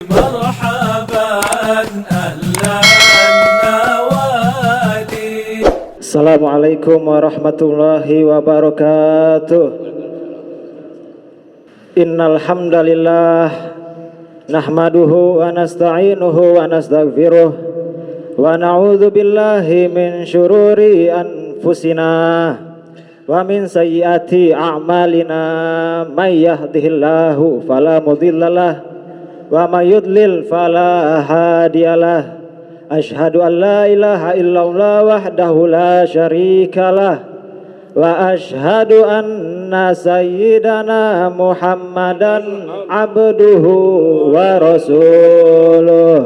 مرحبا أهلا النوادي. Assalamualaikum warahmatullahi wabarakatuh. Innal hamdalillah nahmaduhu wa nasta'inuhu wa nastaghfiruh wa na'udzu billahi min syururi anfusina wa min sayyiati a'malina may yahdihillahu fala mudhillalah wa may yudlil fala hadiyalah. Asyhadu an la ilaha illallah wahdahu la syarikalah wa asyhadu anna sayyidana Muhammadan abduhu wa rasuluh.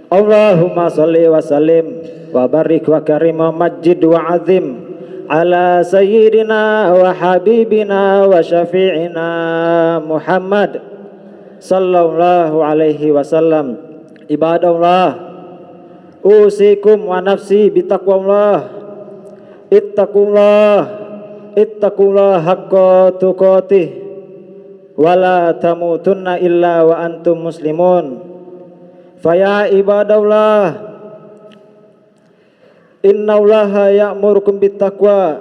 Allahumma salli wa sallim wa barik wa karim wa majid wa azim ala sayyidina wa habibina wa syafi'ina Muhammad sallallahu alaihi wasallam. Ibadallah, usikum wa nafsi bitaqwallah. Ittaqullah haqqa tuqatih wa la tamutunna illa wa antum muslimun. Faya ibadallah, innallaha ya'murukum bittaqwa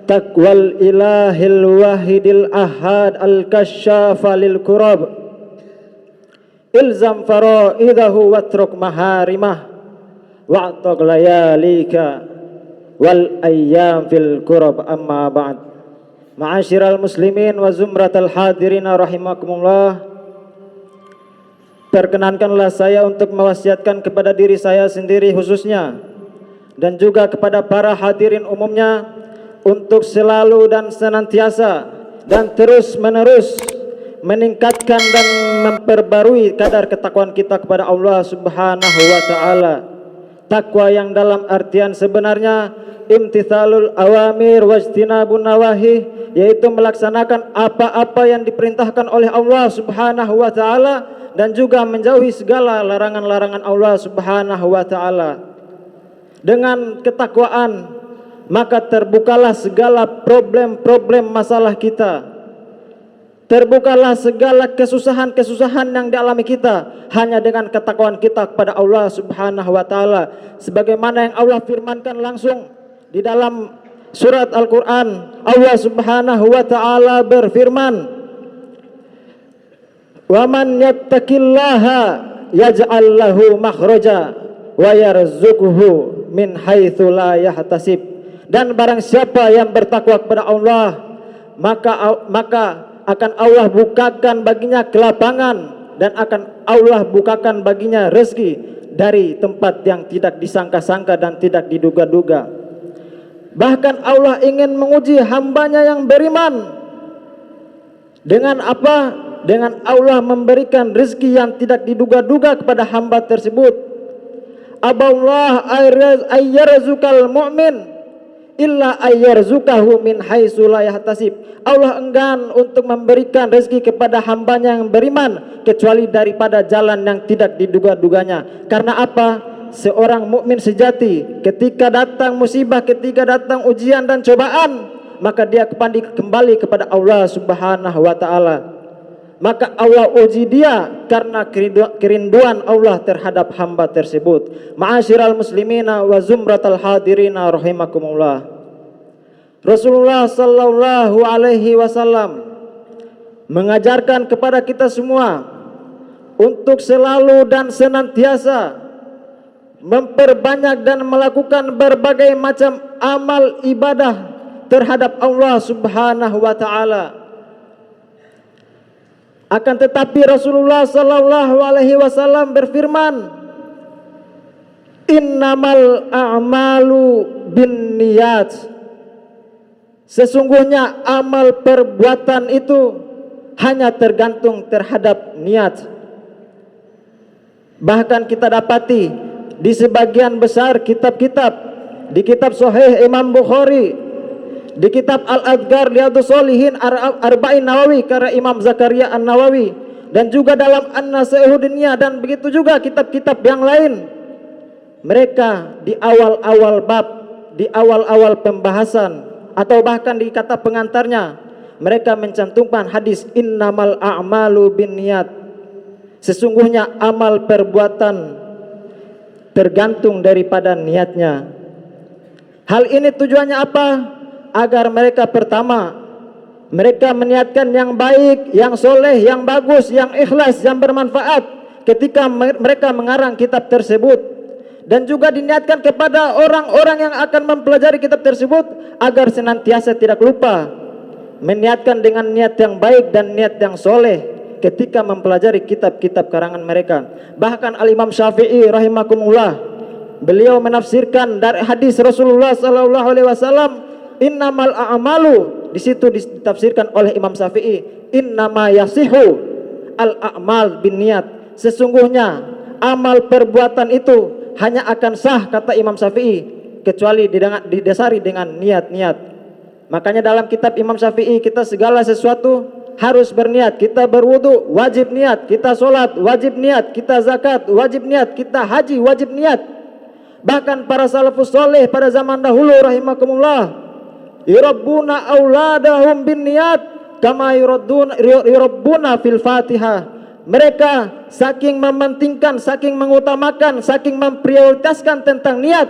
taqwal ilahil wahidil ahad al-kasyafa lil kurab ilzam faraidahu watruk maharimah wa'taq layalika wal ayyam fil kurab. Amma ba'd. Ma'asyiral muslimin wa zumratal hadirin rahimakumullah, perkenankanlah saya untuk mewasiatkan kepada diri saya sendiri khususnya dan juga kepada para hadirin umumnya untuk selalu dan senantiasa dan terus menerus meningkatkan dan memperbarui kadar ketakwaan kita kepada Allah Subhanahu wa taala. Takwa yang dalam artian sebenarnya imtithalul awamir wajtinabun nawahi, yaitu melaksanakan apa-apa yang diperintahkan oleh Allah Subhanahu wa taala dan juga menjauhi segala larangan-larangan Allah Subhanahu wa taala. Dengan ketakwaan maka terbukalah segala problem-problem masalah kita, terbukalah segala kesusahan-kesusahan yang dialami kita hanya dengan ketakwaan kita kepada Allah Subhanahu wa taala, sebagaimana yang Allah firmankan langsung di dalam surat Al-Qur'an. Allah Subhanahu wa taala berfirman, "Wa man yattaqillaha yaj'al lahu makhraja wa yarzuquhu min haitsu la yahtasib." Dan barang siapa yang bertakwa kepada Allah, maka akan Allah bukakan baginya kelapangan dan akan Allah bukakan baginya rezeki dari tempat yang tidak disangka-sangka dan tidak diduga-duga. Bahkan Allah ingin menguji hambanya yang beriman. Dengan apa? Dengan Allah memberikan rezeki yang tidak diduga-duga kepada hamba tersebut. Aballah ayyarzuqal mu'min illa ayyarzuqahu min haitsu la yahtasib. Allah enggan untuk memberikan rezeki kepada hambanya yang beriman kecuali daripada jalan yang tidak diduga-duganya. Karena apa? Seorang mukmin sejati ketika datang musibah, ketika datang ujian dan cobaan, maka dia kembali kepada Allah Subhanahu wa taala. Maka Allah uji dia karena kerinduan Allah terhadap hamba tersebut. Ma'asyiral muslimina wa zumratal hadirina rahimakumullah. Rasulullah sallallahu alaihi wasallam mengajarkan kepada kita semua untuk selalu dan senantiasa memperbanyak dan melakukan berbagai macam amal ibadah terhadap Allah Subhanahu wa taala. Akan tetapi Rasulullah sallallahu alaihi wasallam berfirman, "Innamal a'malu binniyat." Sesungguhnya amal perbuatan itu hanya tergantung terhadap niat. Bahkan kita dapati di sebagian besar kitab-kitab, di kitab Sahih Imam Bukhari, di kitab Al-Adhkar Riyadhus Shalihin Arba'in Nawawi karya Imam Zakaria An-Nawawi, dan juga dalam An-Nasihatud Diniyah, dan begitu juga kitab-kitab yang lain, mereka di awal-awal bab, di awal-awal pembahasan atau bahkan di kata pengantarnya mereka mencantumkan hadis innamal a'malu binniyat. Sesungguhnya amal perbuatan tergantung daripada niatnya. Hal ini tujuannya apa? Agar mereka pertama, mereka meniatkan yang baik, yang soleh, yang bagus, yang ikhlas, yang bermanfaat ketika mereka mengarang kitab tersebut. Dan juga diniatkan kepada orang-orang yang akan mempelajari kitab tersebut agar senantiasa tidak lupa meniatkan dengan niat yang baik dan niat yang soleh ketika mempelajari kitab-kitab karangan mereka. Bahkan Al-Imam Syafi'i rahimakumullah, beliau menafsirkan dari hadis Rasulullah sallallahu alaihi wasallam, innamal a'malu, di situ ditafsirkan oleh Imam Syafi'i, innama yasihu al-a'mal binniyat. Sesungguhnya amal perbuatan itu hanya akan sah, kata Imam Syafi'i, kecuali didasari dengan niat-niat. Makanya dalam kitab Imam Syafi'i, kita segala sesuatu harus berniat. Kita berwudu wajib niat, kita sholat wajib niat, kita zakat wajib niat, kita haji wajib niat. Bahkan para salafus soleh pada zaman dahulu rahimakumullah, yurabbuna auladahum bin niat kama yurabbuna fil fatihah. Mereka saking mementingkan, saking mengutamakan, saking memprioritaskan tentang niat,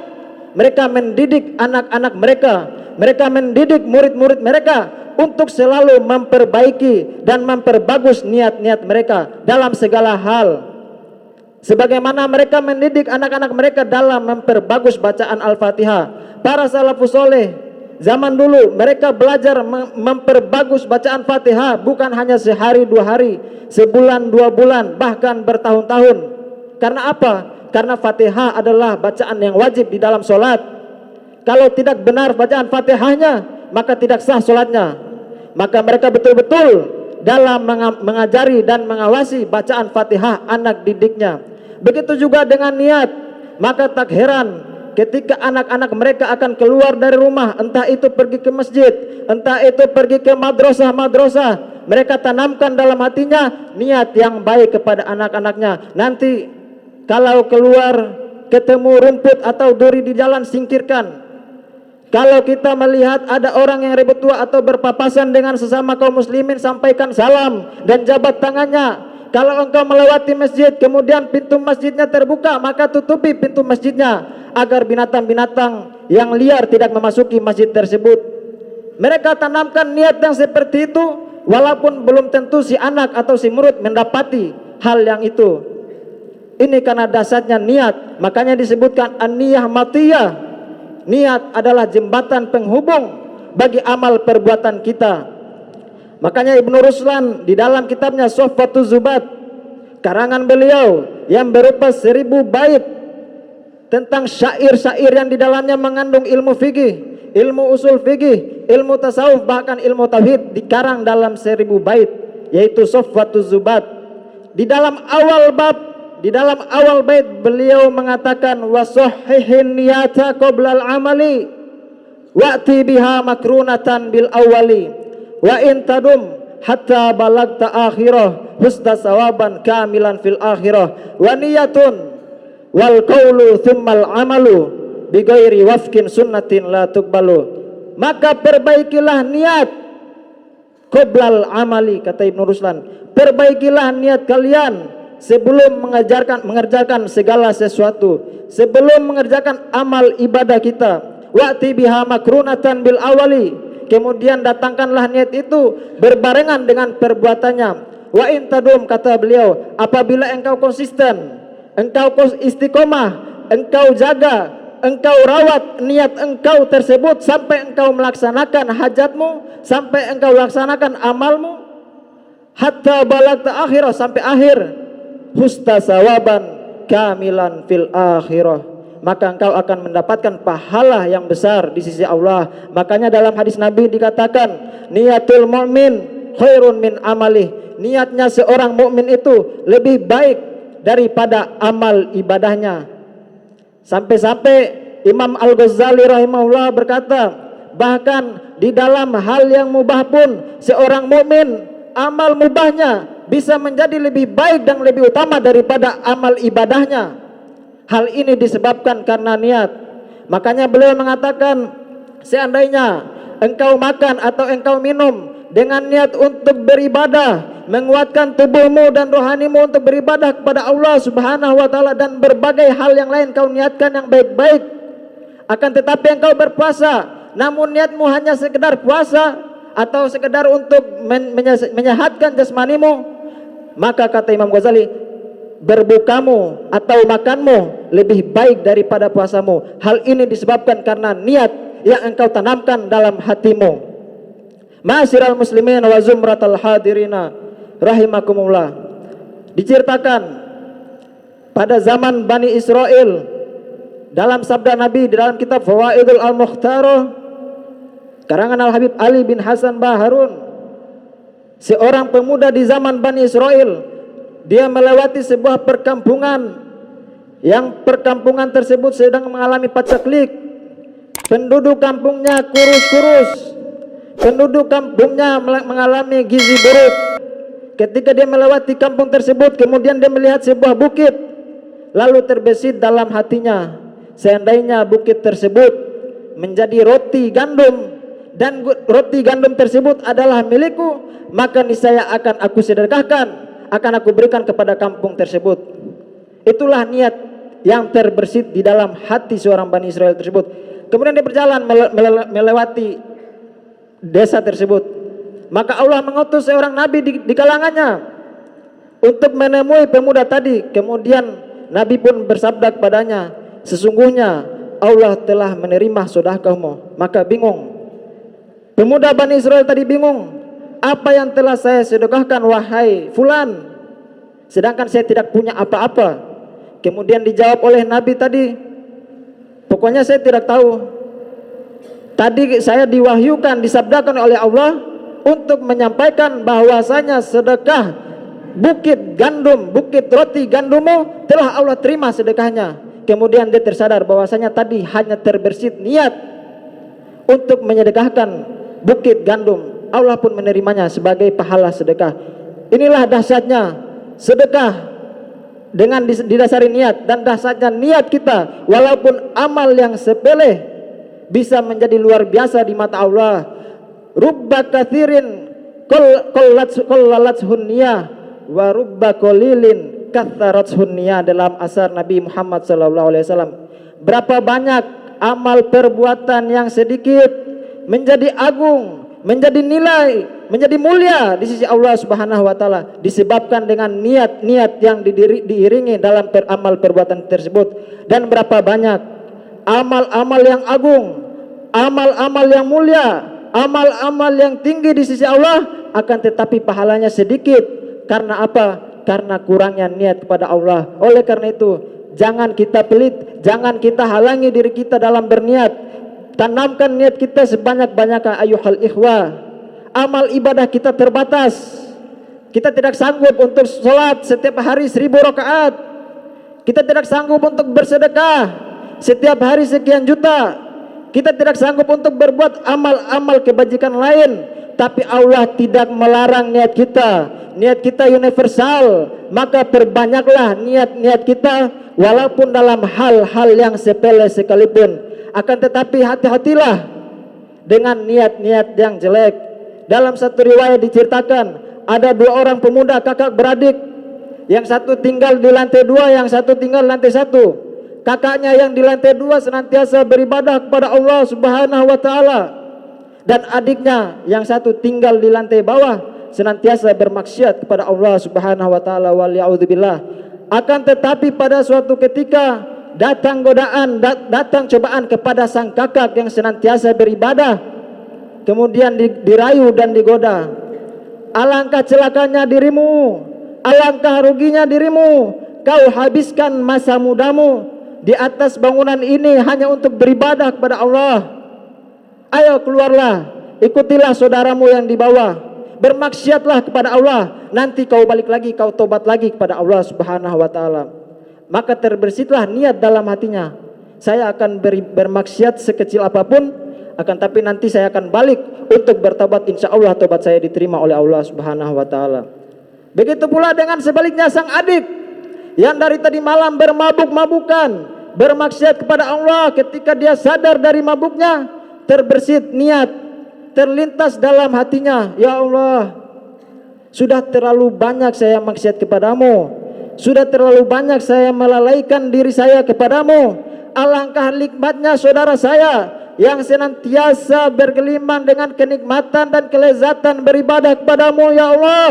mereka mendidik anak-anak mereka, mereka mendidik murid-murid mereka untuk selalu memperbaiki dan memperbagus niat-niat mereka dalam segala hal. Sebagaimana mereka mendidik anak-anak mereka dalam memperbagus bacaan Al-Fatihah. Para salafus soleh zaman dulu mereka belajar memperbagus bacaan Fatihah bukan hanya sehari dua hari, sebulan dua bulan, bahkan bertahun-tahun. Karena apa? Karena Fatihah adalah bacaan yang wajib di dalam solat. Kalau tidak benar bacaan Fatihahnya, maka tidak sah solatnya. Maka mereka betul-betul dalam mengajari dan mengawasi bacaan Fatihah anak didiknya. Begitu juga dengan niat. Maka tak heran ketika anak-anak mereka akan keluar dari rumah, entah itu pergi ke masjid, entah itu pergi ke madrasah, mereka tanamkan dalam hatinya niat yang baik kepada anak-anaknya. Nanti kalau keluar ketemu rumput atau duri di jalan, singkirkan. Kalau kita melihat ada orang yang ribut tua atau berpapasan dengan sesama kaum muslimin, sampaikan salam dan jabat tangannya. Kalau engkau melewati masjid kemudian pintu masjidnya terbuka, maka tutupi pintu masjidnya agar binatang-binatang yang liar tidak memasuki masjid tersebut. Mereka tanamkan niat yang seperti itu, walaupun belum tentu si anak atau si murid mendapati hal yang itu. Ini karena dasarnya niat. Makanya disebutkan an-niyah matiyah. Niat adalah jembatan penghubung bagi amal perbuatan kita. Makanya Ibnu Ruslan di dalam kitabnya Sohfatuz Zubat, karangan beliau yang berupa 1000 bait tentang syair-syair yang di dalamnya mengandung ilmu fikih, ilmu usul fikih, ilmu tasawuf, bahkan ilmu tauhid, dikarang dalam 1000 bait, yaitu Sohfatuz Zubat. Di dalam awal bait beliau mengatakan wasahhihin niyata qoblal amali wa'ti biha makrunatan bil awali wa in tadum hatta balagta akhirah husna sawaban kamilan fil akhirah wa niyatun wal qawlu thummal amalu bi ghairi wafkin sunnatin la tuqbalu. Maka perbaikilah niat qoblal amali, kata Ibnu Ruslan, perbaikilah niat kalian sebelum mengerjakan segala sesuatu, sebelum mengerjakan amal ibadah kita. Wa'ti biha makrunatan bil awali, kemudian datangkanlah niat itu berbarengan dengan perbuatannya. Wa in tadum, kata beliau, apabila engkau konsisten, engkau istiqomah, engkau jaga, engkau rawat niat engkau tersebut sampai engkau melaksanakan hajatmu, sampai engkau laksanakan amalmu, hatta balagta akhirah, sampai akhir, husna sawaban kamilan fil akhirah, maka engkau akan mendapatkan pahala yang besar di sisi Allah. Makanya dalam hadis Nabi dikatakan niatul mu'min khairun min amalih, niatnya seorang mukmin itu lebih baik daripada amal ibadahnya. Sampai-sampai Imam Al-Ghazali rahimahullah berkata, bahkan di dalam hal yang mubah pun seorang mukmin amal mubahnya bisa menjadi lebih baik dan lebih utama daripada amal ibadahnya. Hal ini disebabkan karena niat. Makanya beliau mengatakan, seandainya engkau makan atau engkau minum dengan niat untuk beribadah, menguatkan tubuhmu dan rohanimu untuk beribadah kepada Allah Subhanahu wa taala, dan berbagai hal yang lain kau niatkan yang baik-baik. Akan tetapi engkau berpuasa, namun niatmu hanya sekedar puasa atau sekedar untuk menyehatkan jasmanimu, maka kata Imam Ghazali, berbukamu atau makanmu lebih baik daripada puasamu. Hal ini disebabkan karena niat yang engkau tanamkan dalam hatimu. Ma'asyiral muslimin wa zumratal hadirina rahimakumullah. Diceritakan pada zaman Bani Israel, dalam sabda Nabi di dalam kitab Fawaidul Al-Mukhtarah karangan Al-Habib Ali bin Hasan Baharun, seorang pemuda di zaman Bani Israel, dia melewati sebuah perkampungan yang perkampungan tersebut sedang mengalami pacaklik. Penduduk kampungnya kurus-kurus, penduduk kampungnya mengalami gizi buruk. Ketika dia melewati kampung tersebut, kemudian dia melihat sebuah bukit, lalu terbesit dalam hatinya, seandainya bukit tersebut menjadi roti gandum dan roti gandum tersebut adalah milikku, maka niscaya akan aku sedekahkan, akan aku berikan kepada kampung tersebut. Itulah niat yang terbersit di dalam hati seorang Bani Israel tersebut. Kemudian dia berjalan melewati desa tersebut, maka Allah mengutus seorang nabi di kalangannya untuk menemui pemuda tadi. Kemudian Nabi pun bersabda kepadanya, sesungguhnya Allah telah menerima sedekahmu. Maka bingung pemuda Bani Israel tadi, bingung, apa yang telah saya sedekahkan wahai fulan, sedangkan saya tidak punya apa-apa. Kemudian dijawab oleh Nabi tadi, pokoknya saya tidak tahu. Tadi saya diwahyukan, disabdakan oleh Allah untuk menyampaikan bahwasanya sedekah bukit gandum, bukit roti gandummu telah Allah terima sedekahnya. Kemudian dia tersadar bahwasanya tadi hanya terbersit niat untuk menyedekahkan bukit gandum, Allah pun menerimanya sebagai pahala sedekah. Inilah dahsyatnya sedekah dengan didasari niat, dan dahsyatnya niat kita, walaupun amal yang sepele bisa menjadi luar biasa di mata Allah. Rubba katsirin qallalatshun niyah wa rubba qalilin katsarathun niyah, dalam asar Nabi Muhammad SAW. Berapa banyak amal perbuatan yang sedikit menjadi agung, menjadi nilai, menjadi mulia di sisi Allah Subhanahu wa taala, disebabkan dengan niat-niat yang diiringi dalam amal perbuatan tersebut. Dan berapa banyak amal-amal yang agung, amal-amal yang mulia, amal-amal yang tinggi di sisi Allah, akan tetapi pahalanya sedikit. Karena apa? Karena kurangnya niat kepada Allah. Oleh karena itu, jangan kita pelit, jangan kita halangi diri kita dalam berniat. Tanamkan niat kita sebanyak-banyaknya ayuhal ikhwah. Amal ibadah kita terbatas. Kita tidak sanggup untuk sholat setiap hari 1000 rakaat. Kita tidak sanggup untuk bersedekah setiap hari sekian juta. Kita tidak sanggup untuk berbuat amal-amal kebajikan lain. Tapi Allah tidak melarang niat kita. Niat kita universal. Maka perbanyaklah niat-niat kita, walaupun dalam hal-hal yang sepele sekalipun. Akan tetapi hati-hatilah dengan niat-niat yang jelek. Dalam satu riwayat diceritakan, ada 2 orang pemuda kakak beradik, yang satu tinggal di lantai 2, yang satu tinggal di lantai 1. Kakaknya yang di lantai 2 senantiasa beribadah kepada Allah Subhanahu wa taala, dan adiknya yang satu tinggal di lantai bawah senantiasa bermaksiat kepada Allah Subhanahu wa taala, waliya'udzubillah. Akan tetapi pada suatu ketika datang godaan, datang cobaan kepada sang kakak yang senantiasa beribadah. Kemudian dirayu dan digoda. Alangkah celakanya dirimu, alangkah ruginya dirimu, kau habiskan masa mudamu di atas bangunan ini hanya untuk beribadah kepada Allah. Ayo keluarlah, ikutilah saudaramu yang di bawah, bermaksiatlah kepada Allah. Nanti kau balik lagi, kau tobat lagi kepada Allah Subhanahu wa taala. Maka terbersitlah niat dalam hatinya, saya akan bermaksiat sekecil apapun, akan tapi nanti saya akan balik untuk bertobat, insya Allah tobat saya diterima oleh Allah Subhanahu wa taala. Begitu pula dengan sebaliknya sang adik yang dari tadi malam bermabuk-mabukan, bermaksiat kepada Allah. Ketika dia sadar dari mabuknya, terbersit niat terlintas dalam hatinya, ya Allah, sudah terlalu banyak saya maksiat kepadamu, sudah terlalu banyak saya melalaikan diri saya kepadamu. Alangkah nikmatnya saudara saya yang senantiasa bergelimang dengan kenikmatan dan kelezatan beribadah kepadamu, ya Allah.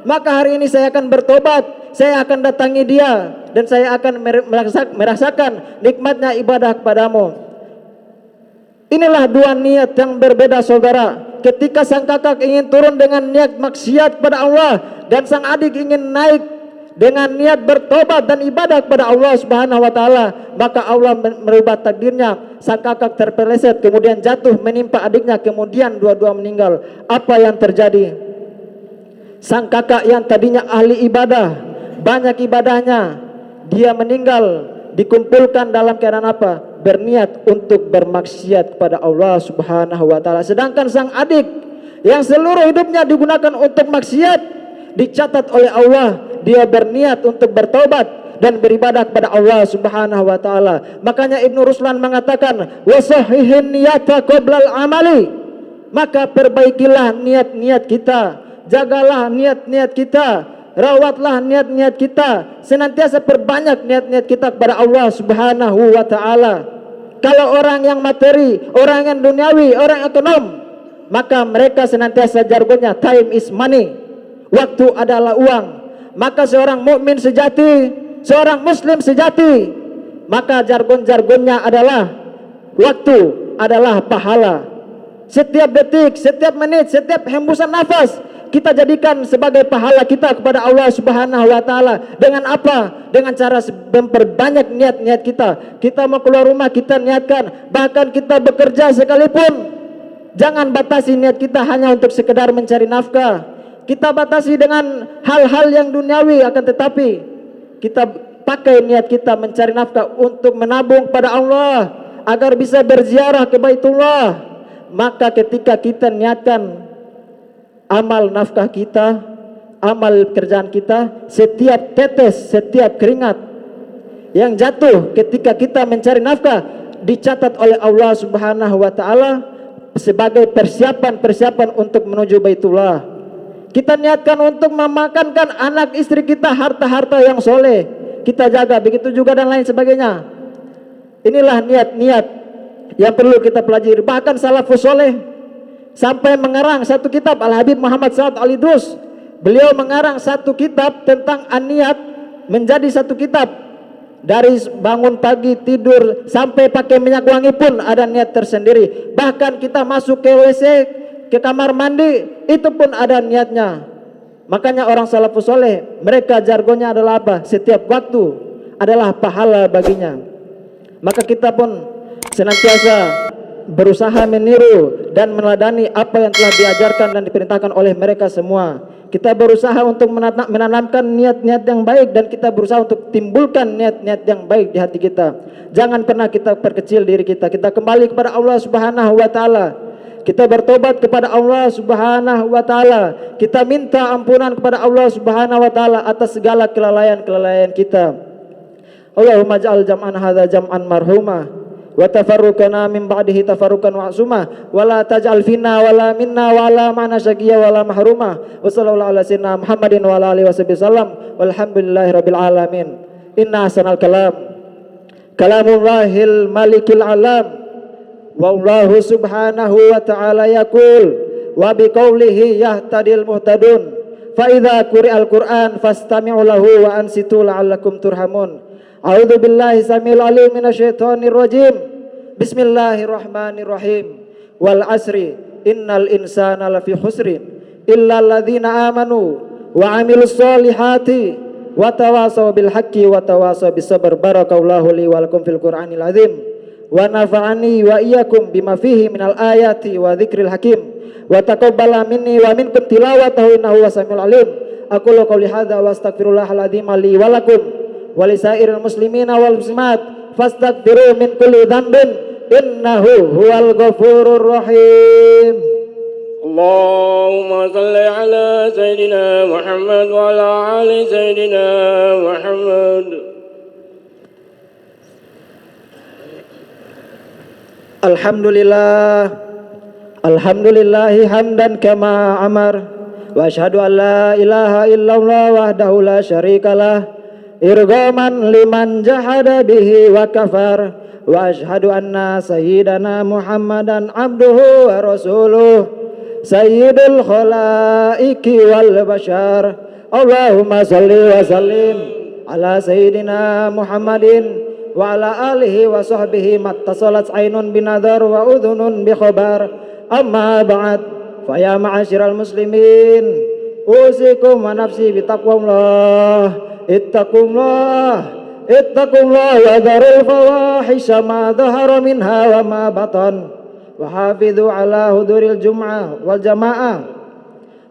Maka hari ini saya akan bertobat, saya akan datangi dia, dan saya akan merasakan nikmatnya ibadah kepadamu. Inilah dua niat yang berbeda saudara. Ketika sang kakak ingin turun dengan niat maksiat kepada Allah, dan sang adik ingin naik dengan niat bertobat dan ibadah kepada Allah Subhanahu wa taala, maka Allah merubah takdirnya. Sang kakak terpeleset, kemudian jatuh menimpa adiknya, kemudian dua-dua meninggal. Apa yang terjadi? Sang kakak yang tadinya ahli ibadah, banyak ibadahnya, dia meninggal, dikumpulkan dalam keadaan apa? Berniat untuk bermaksiat kepada Allah Subhanahu wa taala. Sedangkan sang adik yang seluruh hidupnya digunakan untuk maksiat, dicatat oleh Allah dia berniat untuk bertobat dan beribadah kepada Allah Subhanahu wa taala. Makanya Ibnu Ruslan mengatakan, "Wasahihin niyata qoblal amali." Maka perbaikilah niat-niat kita, jagalah niat-niat kita, rawatlah niat-niat kita, senantiasa perbanyak niat-niat kita kepada Allah Subhanahu wa taala. Kalau orang yang materi, orang yang duniawi, orang ekonom, maka mereka senantiasa jargonnya time is money. Waktu adalah uang. Maka seorang mukmin sejati, seorang muslim sejati, maka jargon-jargonnya adalah waktu adalah pahala. Setiap detik, setiap menit, setiap hembusan nafas kita jadikan sebagai pahala kita kepada Allah Subhanahu wa taala. Dengan apa? Dengan cara memperbanyak niat-niat kita. Kita mau keluar rumah kita niatkan, bahkan kita bekerja sekalipun, jangan batasi niat kita hanya untuk sekedar mencari nafkah. Kita batasi dengan hal-hal yang duniawi, akan tetapi kita pakai niat kita mencari nafkah untuk menabung pada Allah agar bisa berziarah ke Baitullah. Maka ketika kita niatkan amal nafkah kita, amal kerjaan kita, setiap tetes, setiap keringat yang jatuh ketika kita mencari nafkah dicatat oleh Allah Subhanahu wa taala sebagai persiapan untuk menuju Baitullah. Kita niatkan untuk memakankan anak istri kita harta-harta yang soleh, kita jaga, begitu juga dan lain sebagainya. Inilah niat-niat yang perlu kita pelajari. Bahkan salafus soleh sampai mengarang satu kitab, Al-Habib Muhammad Sa'ad Al-Idrus, beliau mengarang satu kitab tentang an-niat menjadi satu kitab. Dari bangun pagi, tidur, sampai pakai minyak wangi pun ada niat tersendiri. Bahkan kita masuk ke WC, ke kamar mandi, itu pun ada niatnya. Makanya orang salafus soleh, mereka jargonnya adalah apa? Setiap waktu adalah pahala baginya. Maka kita pun senantiasa berusaha meniru dan meneladani apa yang telah diajarkan dan diperintahkan oleh mereka semua. Kita berusaha untuk menanamkan niat-niat yang baik, dan kita berusaha untuk timbulkan niat-niat yang baik di hati kita. Jangan pernah kita perkecil diri kita. Kita kembali kepada Allah Subhanahu wa taala. Kita bertobat kepada Allah Subhanahu wa taala. Kita minta ampunan kepada Allah Subhanahu wa taala atas segala kelalaian-kelalaian kita. Allahumma ja'al jam'an hadza jam'an marhuma wa tafarruqana min ba'dihi tafarruqan ma'suma wa la taj'al fina wa la minna wa la ma'na syaqiyya wa la mahruma. Wa sallallahu ala sayyidina Muhammadin wa ala alihi wasallam walhamdulillahi rabbil alamin. Inna sanal kalam kalamullahil malikil alam. Wallahu subhanahu wa ta'ala yaqul wa biqaulihi yahtadil muhtadun fa idza quri'al qur'an fastami'u lahu wa ansitu la'allakum turhamun. A'udzu billahi samil alim minasyaitonir rajim. Bismillahirrahmanirrahim. Wal asri innal insana lafi khusrin illa alladzina amanu wa 'amilus solihati wa tawasaw bil haqqi wa tawasaw bis sabr. Barakallahu li wa lakum fil Qur'anil azim. Wa nafa'ani wa iyyakum bima fihi minal ayati wa dzikril hakim wa taqabbala minni wa minkum tilawatahu innahu wasamiul alim. Aqulu qouli hadza wa astaghfirullahal azim li wa lakum wa lisairil muslimina wal muslimat fastaghfiru min kulli dhanbin innahu huwal ghafurur rahim. Allahumma salli ala sayyidina Muhammad wa ala ali sayyidina Muhammad. Alhamdulillah, Alhamdulillahi hamdan kama amar, wa asyhadu an la ilaha illallah wahdahu la syarikalah, irghaman liman jahada bihi wa kafar, wa asyhadu anna sayyidana Muhammadan abduhu wa rasuluh, sayyidul khalaiki wal bashar. Allahumma salli wa sallim ala sayyidina Muhammadin wa ala alihi wa sahbihi mattasalat ainun binadhar wa udhunun bi khabar. Amma ba'd, fa ya ma'asyiral muslimin, usikum wa nafsi bi taqwallah. Ittaqullah wa dharul fawahisha ma dhahara minha wa ma batan, wa hafidhu ala huduril jum'ah wal jamaah,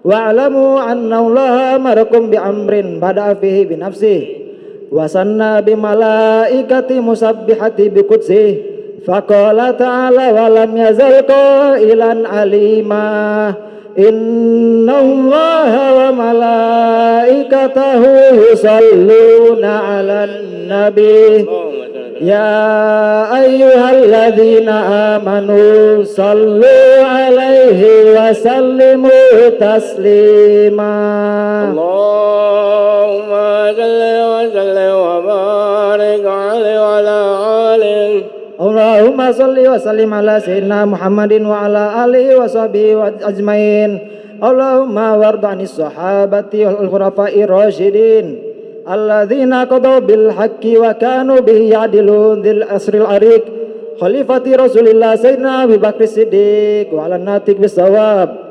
wa'lamu anna Allah amarakum bi amrin bada'a fihi bi nafsihi wa sanna bi malaikati musabbihati bi qudsihi. Faqala ta'ala wa lam yazal qailan alima, inna Allaha wa malaikatahu yusalluna 'alan nabi, ya ayyuhalladzina amanu sallu 'alaihi wa sallimu taslima. Allahumma salli wa sallim wa barik 'alaihi wa ala alihi. Allahumma salli wa sallim ala sayyidina Muhammadin wa ala alihi wa sahbihi wa ajmain. Allahumma warda anis sahabati wal khulafai rasyidin alladzina qadaw bil haqqi wa kanu bihi ya'dilun dzil asril ariq khalifati Rasulillah sayyidina Abu Bakr Siddiq wa ala natiq bisawab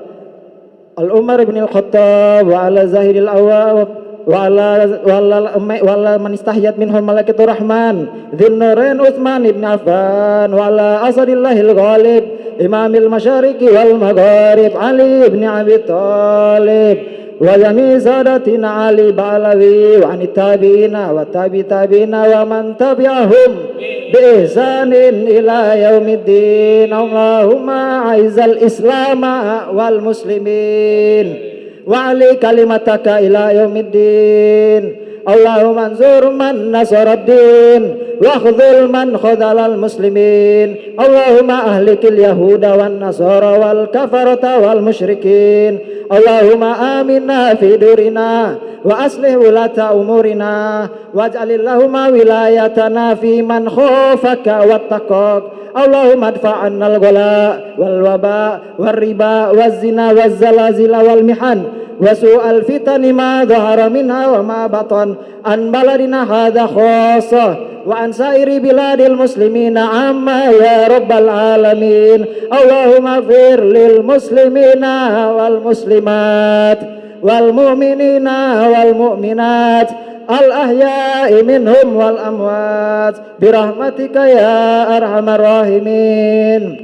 al Umar ibn al-Khattab wa ala zahiril awab wala man istahyat minhum malaikatur rahman dzinnurain Utsman ibn Affan wa ala asadillahil ghalib imamil masyariqi wal magharib Ali ibn Abi Thalib wa jami sadatina Ali Ba'alawi wa anit tabi'ina wa tabi'ina wa man tabi'ahum bi ihsanin ila yaumiddin. Allahumma aizal islama wal muslimin wa ali kalimataka ila yaumiddin. Allahumma anzur man nasaraddin wa khudhul man khadhalal muslimin. Allahumma ahlikil yahuda wan nasara wal kafarata wal musyrikin. Allahumma aminna fi durina wa aslih ulata umurina waj'alillahumma wilayatana fi man khafaka wattaqak. Allahumma adfa'annal ghala wal waba wal riba waz zina waz zalazila wal mihan wa su'al fitani ma dhahara minha wa ma batan an baladina hadha khassa wa an sairi biladil muslimina amma ya rabbal alamin. Allahumma fir lil muslimina wal muslimat wal mu'minina wal mu'minat al ahya'i minhum wal amwat birahmatika ya arhamar rahimin.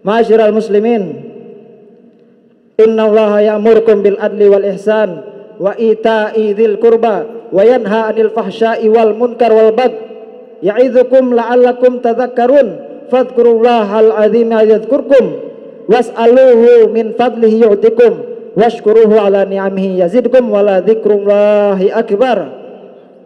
Ma'asyiral muslimin, inna Allaha ya'murukum bil adli wal ihsan wa ita'i dzil qurba wa yanha 'anil fahsya'i wal munkar wal bagh ya'idzukum la'allakum tadhakkarun. Fadhkurallahal 'azima yadhkurkum was'aluhu min fadlihi yu'tikum washkuruhu 'ala ni'amihi yazidkum wa la dzikrullahi akbar.